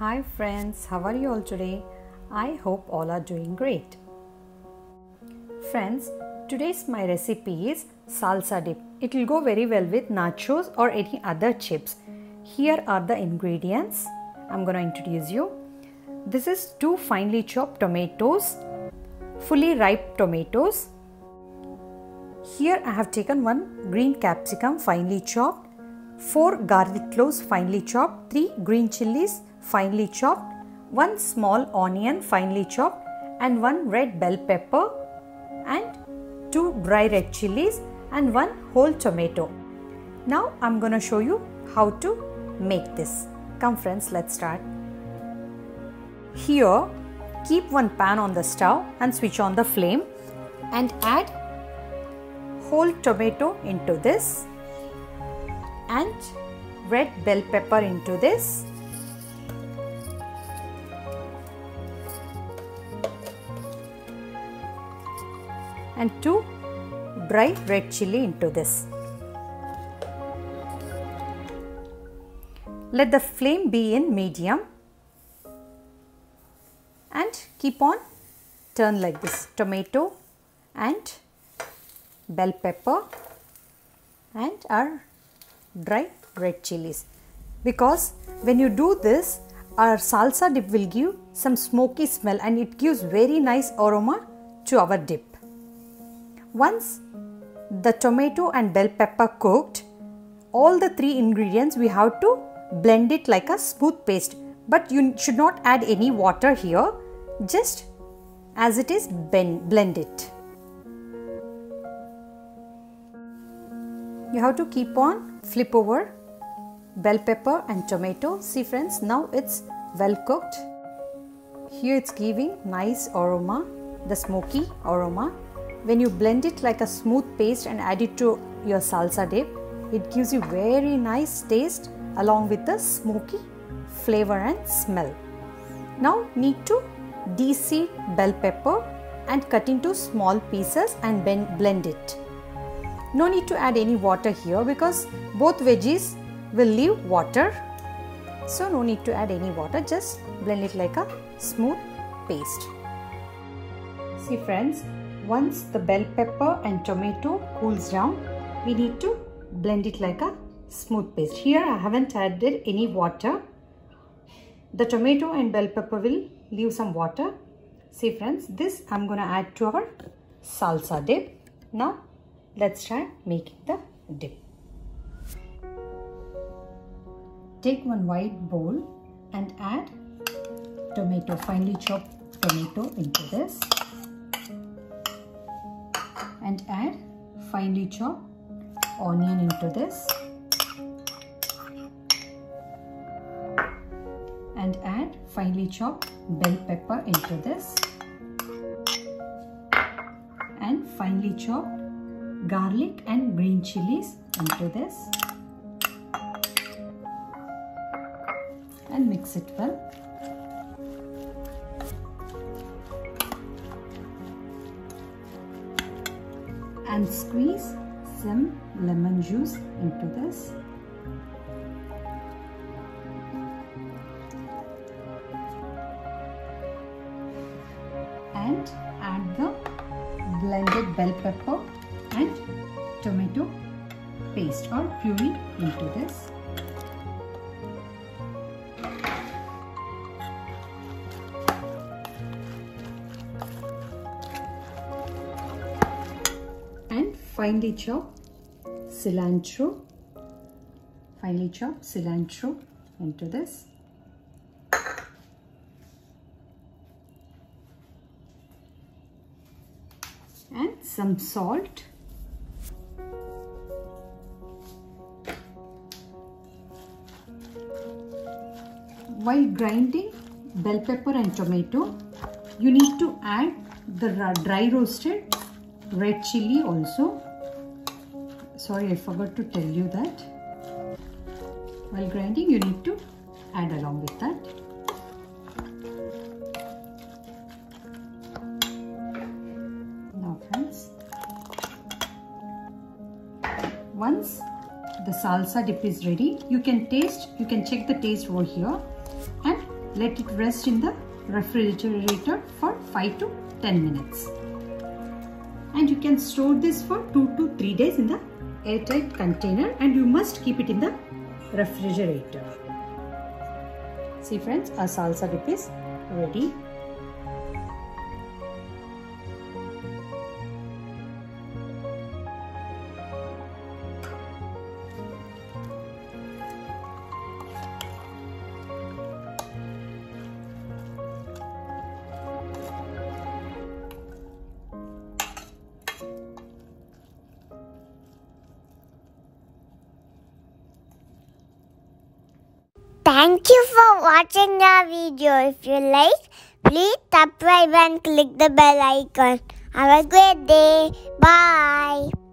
Hi friends, how are you all today? I hope all are doing great. Friends, today's my recipe is salsa dip. It will go very well with nachos or any other chips. Here are the ingredients. I'm going to introduce you. This is 2 finely chopped tomatoes, fully ripe tomatoes. Here I have taken 1 green capsicum finely chopped, 4 garlic cloves finely chopped, 3 green chilies finely chopped, 1 small onion finely chopped and 1 red bell pepper and 2 dry red chilies and 1 whole tomato. Now I'm going to show you how to make this. Come friends, let's start. Here keep 1 pan on the stove and switch on the flame and add whole tomato into this and red bell pepper into this and 2 dry red chili into this. Let the flame be in medium and keep on turn like this. Tomato and bell pepper and our dry red chilies, because when you do this our salsa dip will give some smoky smell and it gives very nice aroma to our dip. Once the tomato and bell pepper cooked, all the 3 ingredients we have to blend it like a smooth paste, but you should not add any water here, just as it is blend it. You have to keep on flip over bell pepper and tomato. See friends, now it's well cooked. Here it's giving nice aroma, the smoky aroma. When you blend it like a smooth paste and add it to your salsa dip, it gives you very nice taste along with the smoky flavor and smell. Now need to de-seed bell pepper and cut into small pieces and blend it. No need to add any water here because both veggies will leave water. So no need to add any water, just blend it like a smooth paste. See friends, once the bell pepper and tomato cools down, we need to blend it like a smooth paste. Here I haven't added any water. The tomato and bell pepper will leave some water. See friends, this I'm going to add to our salsa dip. Now let's start making the dip. Take 1 wide bowl and add tomato, finely chopped tomato into this and add finely chopped onion into this and add finely chopped bell pepper into this and finely chopped garlic and green chilies into this and mix it well. And squeeze some lemon juice into this and add the blended bell pepper and tomato paste or puree into this. And finely chopped cilantro, into this. And some salt. While grinding bell pepper and tomato, you need to add the dry roasted red chili also. Sorry, I forgot to tell you that. While grinding, you need to add along with that. Now friends, once the salsa dip is ready, you can check the taste over here and let it rest in the refrigerator for 5 to 10 minutes. And you can store this for 2 to 3 days in the airtight container, and you must keep it in the refrigerator. See friends, our salsa dip is ready. Thank you for watching our video. If you like, please subscribe and click the bell icon. Have a great day. Bye.